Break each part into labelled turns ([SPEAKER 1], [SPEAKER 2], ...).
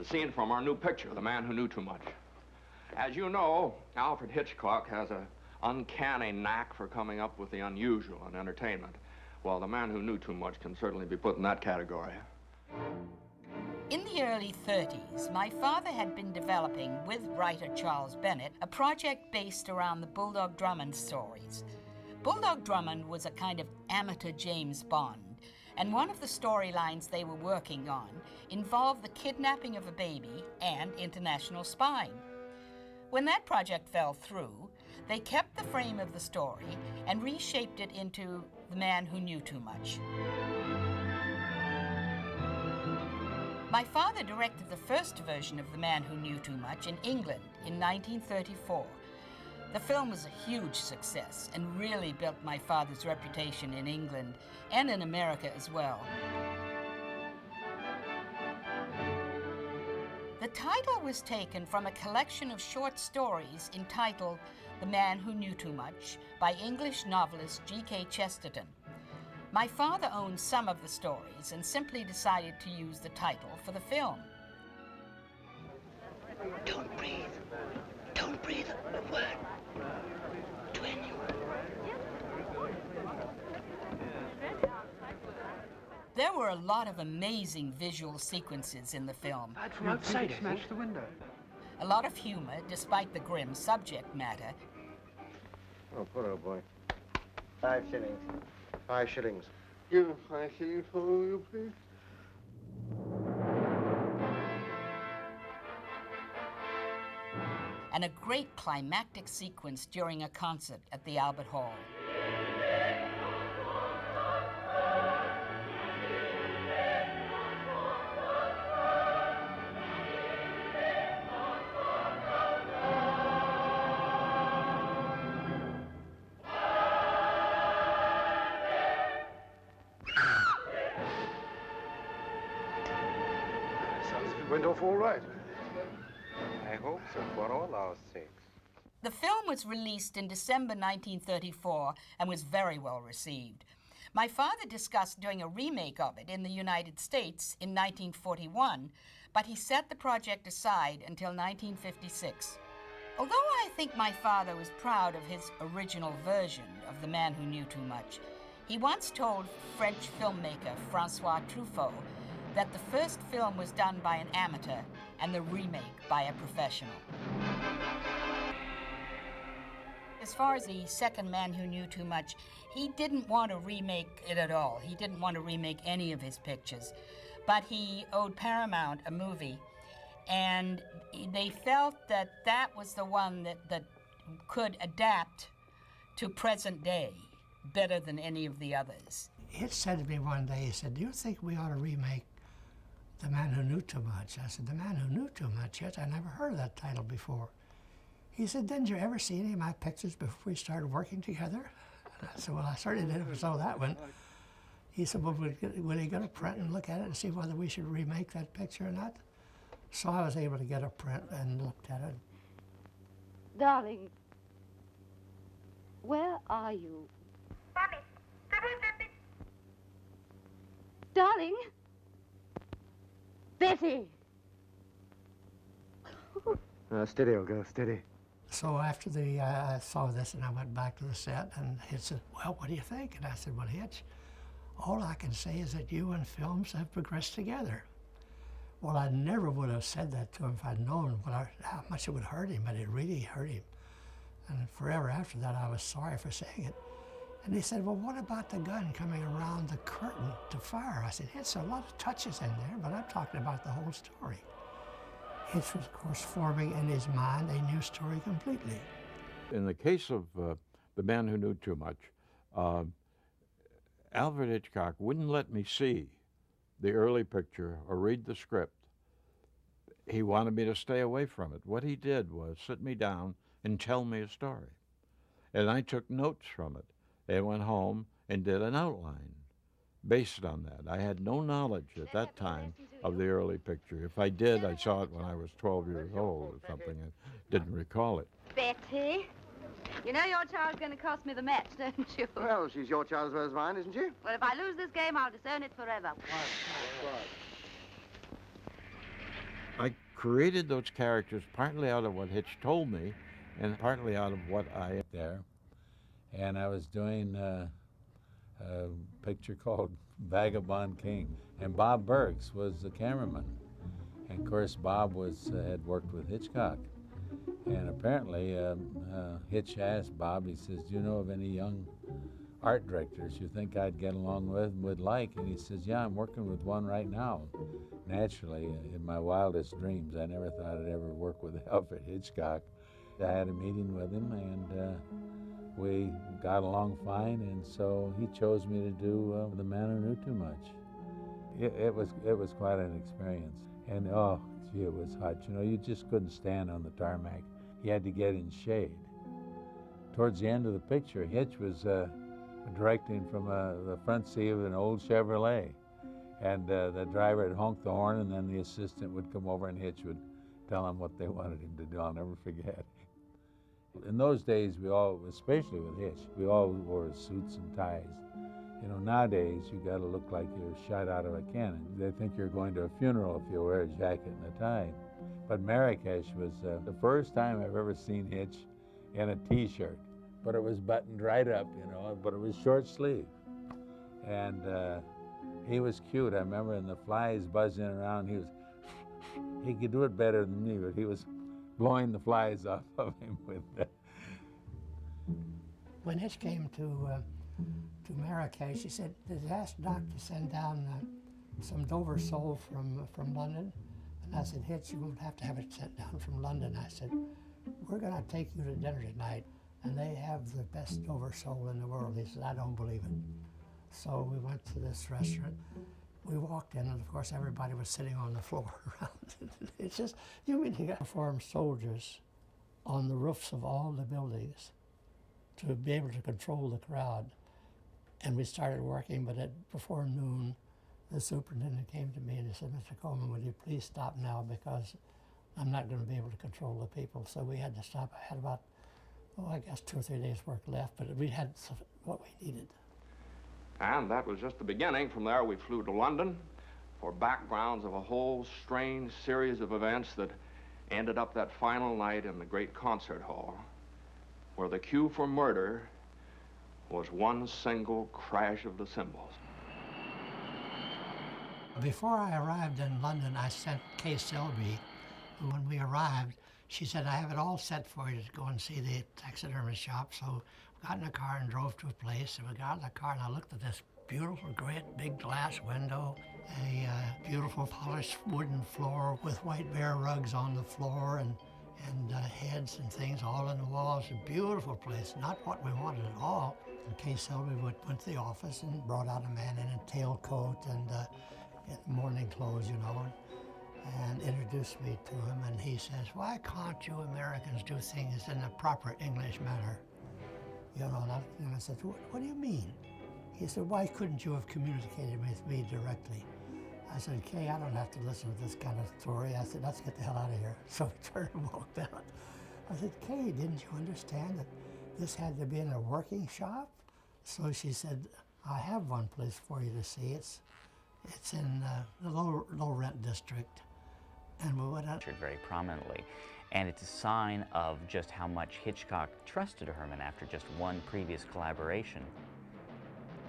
[SPEAKER 1] a scene from our new picture, The Man Who Knew Too Much. As you know, Alfred Hitchcock has an uncanny knack for coming up with the unusual in entertainment. Well, The Man Who Knew Too Much can certainly be put in that category.
[SPEAKER 2] In the early 30s, my father had been developing, with writer Charles Bennett, a project based around the Bulldog Drummond stories. Bulldog Drummond was a kind of amateur James Bond, and one of the storylines they were working on involved the kidnapping of a baby and international spying. When that project fell through, they kept the frame of the story and reshaped it into The Man Who Knew Too Much. My father directed the first version of The Man Who Knew Too Much in England in 1934. The film was a huge success and really built my father's reputation in England and in America as well. The title was taken from a collection of short stories entitled The Man Who Knew Too Much by English novelist G.K. Chesterton. My father owned some of the stories and simply decided to use the title for the film.
[SPEAKER 3] Don't breathe. Don't breathe a word to anyone.
[SPEAKER 2] There were a lot of amazing visual sequences in the film.
[SPEAKER 4] From outside, smashed the window.
[SPEAKER 2] A lot of humor, despite the grim subject matter.
[SPEAKER 5] Oh, poor old boy.
[SPEAKER 6] 5 shillings.
[SPEAKER 5] 5 shillings.
[SPEAKER 7] Give him 5 shillings for you, please.
[SPEAKER 2] And a great climactic sequence during a concert at the Albert Hall.
[SPEAKER 7] Went off all right.
[SPEAKER 5] I hope so, for all our sakes.
[SPEAKER 2] The film was released in December 1934 and was very well received. My father discussed doing a remake of it in the United States in 1941, but he set the project aside until 1956. Although I think my father was proud of his original version of The Man Who Knew Too Much, he once told French filmmaker Francois Truffaut that the first film was done by an amateur and the remake by a professional. As far as the second Man Who Knew Too Much, he didn't want to remake it at all. He didn't want to remake any of his pictures. But he owed Paramount a movie, and they felt that that was the one that could adapt to present day better than any of the others.
[SPEAKER 4] He said to me one day, he said, "Do you think we ought to remake The Man Who Knew Too Much?" I said, "The Man Who Knew Too Much? Yet I never heard of that title before." He said, "Didn't you ever see any of my pictures before we started working together?" And I said, "Well, I certainly didn't know that one." He said, "Well, will he get a print and look at it and see whether we should remake that picture or not?" So I was able to get a print and looked at it.
[SPEAKER 8] Darling, where are you?
[SPEAKER 9] Mommy.
[SPEAKER 8] Darling? Betty!
[SPEAKER 5] Steady, old girl, steady.
[SPEAKER 4] So after I saw this and I went back to the set, and he said, "Well, what do you think?" And I said, "Well, Hitch, all I can say is that you and films have progressed together." Well, I never would have said that to him if I'd known how much it would hurt him, but it really hurt him. And forever after that, I was sorry for saying it. And he said, "Well, what about the gun coming around the curtain to fire?" I said, "It's a lot of touches in there, but I'm talking about the whole story." Hitch was, of course, forming in his mind a new story completely.
[SPEAKER 10] In the case of The Man Who Knew Too Much, Alfred Hitchcock wouldn't let me see the early picture or read the script. He wanted me to stay away from it. What he did was sit me down and tell me a story. And I took notes from it and went home and did an outline based on that. I had no knowledge at that time of the early picture. If I did, I saw it when I was 12 years old or something and didn't recall it.
[SPEAKER 8] Betty, you know your child's going to cost me the match, don't you?
[SPEAKER 5] Well, she's your child as well as mine, isn't she?
[SPEAKER 8] Well, if I lose this game, I'll disown it forever.
[SPEAKER 10] I created those characters partly out of what Hitch told me and partly out of what I
[SPEAKER 9] there. And I was doing a picture called Vagabond King. And Bob Burks was the cameraman. And of course, Bob had worked with Hitchcock. And apparently, Hitch asked Bob, he says, do you know of any young art directors you think I'd get along with and would like? And he says, yeah, I'm working with one right now. Naturally, in my wildest dreams, I never thought I'd ever work with Alfred Hitchcock. I had a meeting with him, and we got along fine, and so he chose me to do The Man Who Knew Too Much. It was quite an experience, and oh, gee, it was hot. You know, you just couldn't stand on the tarmac. You had to get in shade. Towards the end of the picture, Hitch was directing from the front seat of an old Chevrolet, and the driver would honk the horn, and then the assistant would come over, and Hitch would tell him what they wanted him to do. I'll never forget. In those days, we all, especially with Hitch, we all wore suits and ties. You know, nowadays, you got to look like you're shot out of a cannon. They think you're going to a funeral if you wear a jacket and a tie. But Marrakesh was the first time I've ever seen Hitch in a T-shirt. But it was buttoned right up, you know, but it was short sleeve. And he was cute. I remember, and the flies buzzing around, he could do it better than me, but he was blowing the flies off of him with that.
[SPEAKER 4] When Hitch came to Marrakesh, he said, they asked Doc to send down some Dover sole from London. And I said, Hitch, you won't have to have it sent down from London. I said, we're going to take you to dinner tonight, and they have the best Dover sole in the world. He said, I don't believe it. So we went to this restaurant. We walked in, and of course, everybody was sitting on the floor around. It's just, you mean you got uniformed soldiers on the roofs of all the buildings to be able to control the crowd. And we started working, but before noon, the superintendent came to me and he said, Mr. Coleman, would you please stop now, because I'm not going to be able to control the people. So we had to stop. I had about, I guess 2 or 3 days work left, but we had what we needed.
[SPEAKER 1] And that was just the beginning. From there, we flew to London for backgrounds of a whole strange series of events that ended up that final night in the great concert hall, where the cue for murder was one single crash of the cymbals.
[SPEAKER 4] Before I arrived in London, I sent Kay Selby. When we arrived, she said, I have it all set for you to go and see the taxidermy shop. So we got in a car and drove to a place, and we got in the car, and I looked at this beautiful, great, big glass window, a beautiful polished wooden floor with white bear rugs on the floor, and heads and things all in the walls. A beautiful place, not what we wanted at all. And Kay Selby went to the office and brought out a man in a tailcoat and in morning clothes, you know, and introduced me to him. And he says, why can't you Americans do things in the proper English manner? You know, and I said, what do you mean? He said, why couldn't you have communicated with me directly? I said, Kay, I don't have to listen to this kind of story. I said, let's get the hell out of here. So we turned and walked out. I said, Kay, didn't you understand that this had to be in a working shop? So she said, I have one place for you to see. It's in the low rent district. And we went out.
[SPEAKER 11] Very prominently. And it's a sign of just how much Hitchcock trusted Herman after just one previous collaboration.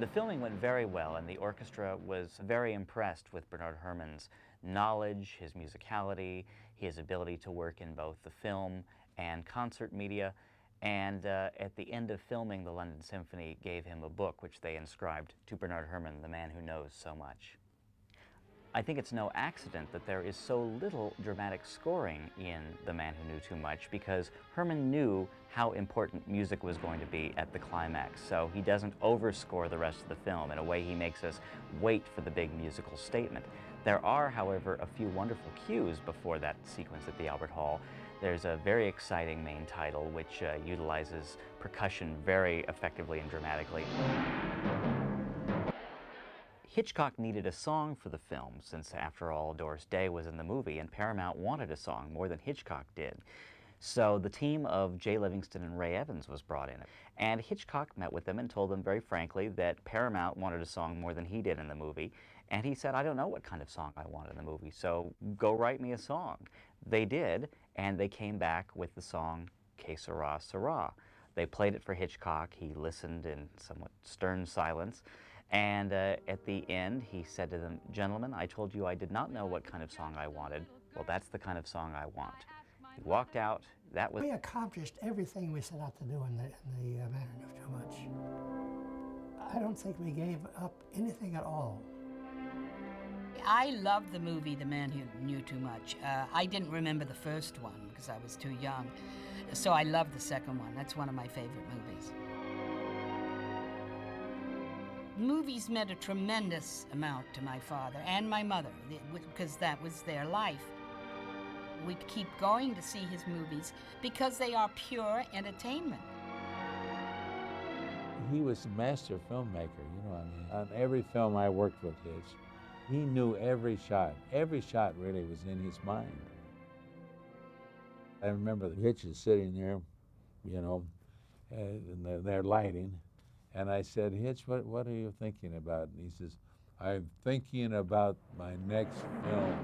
[SPEAKER 11] The filming went very well, and the orchestra was very impressed with Bernard Herrmann's knowledge, his musicality, his ability to work in both the film and concert media. And at the end of filming, the London Symphony gave him a book which they inscribed to Bernard Herrmann, the man who knows so much. I think it's no accident that there is so little dramatic scoring in The Man Who Knew Too Much, because Herrmann knew how important music was going to be at the climax, so he doesn't overscore the rest of the film. In a way, he makes us wait for the big musical statement. There are, however, a few wonderful cues before that sequence at the Albert Hall. There's a very exciting main title which utilizes percussion very effectively and dramatically. Hitchcock needed a song for the film, since after all, Doris Day was in the movie, and Paramount wanted a song more than Hitchcock did. So the team of Jay Livingston and Ray Evans was brought in. And Hitchcock met with them and told them very frankly that Paramount wanted a song more than he did in the movie, And he said, I don't know what kind of song I want in the movie, so go write me a song. They did, and they came back with the song Que Sera, Sera. They played it for Hitchcock. He listened in somewhat stern silence. And at the end, he said to them, gentlemen, I told you I did not know what kind of song I wanted. Well, that's the kind of song I want. He walked out. That was...
[SPEAKER 4] We accomplished everything we set out to do in the Man Who Knew Too Much. I don't think we gave up anything at all.
[SPEAKER 2] I loved the movie The Man Who Knew Too Much. I didn't remember the first one because I was too young. So I loved the second one. That's one of my favorite movies. Movies meant a tremendous amount to my father and my mother because that was their life. We'd keep going to see his movies because they are pure entertainment.
[SPEAKER 9] He was a master filmmaker, you know, I mean, on every film I worked with Hitch, he knew every shot. Every shot really was in his mind. I remember the Hitch is sitting there, you know, and they're lighting, and I said, Hitch, what are you thinking about? And he says, I'm thinking about my next film.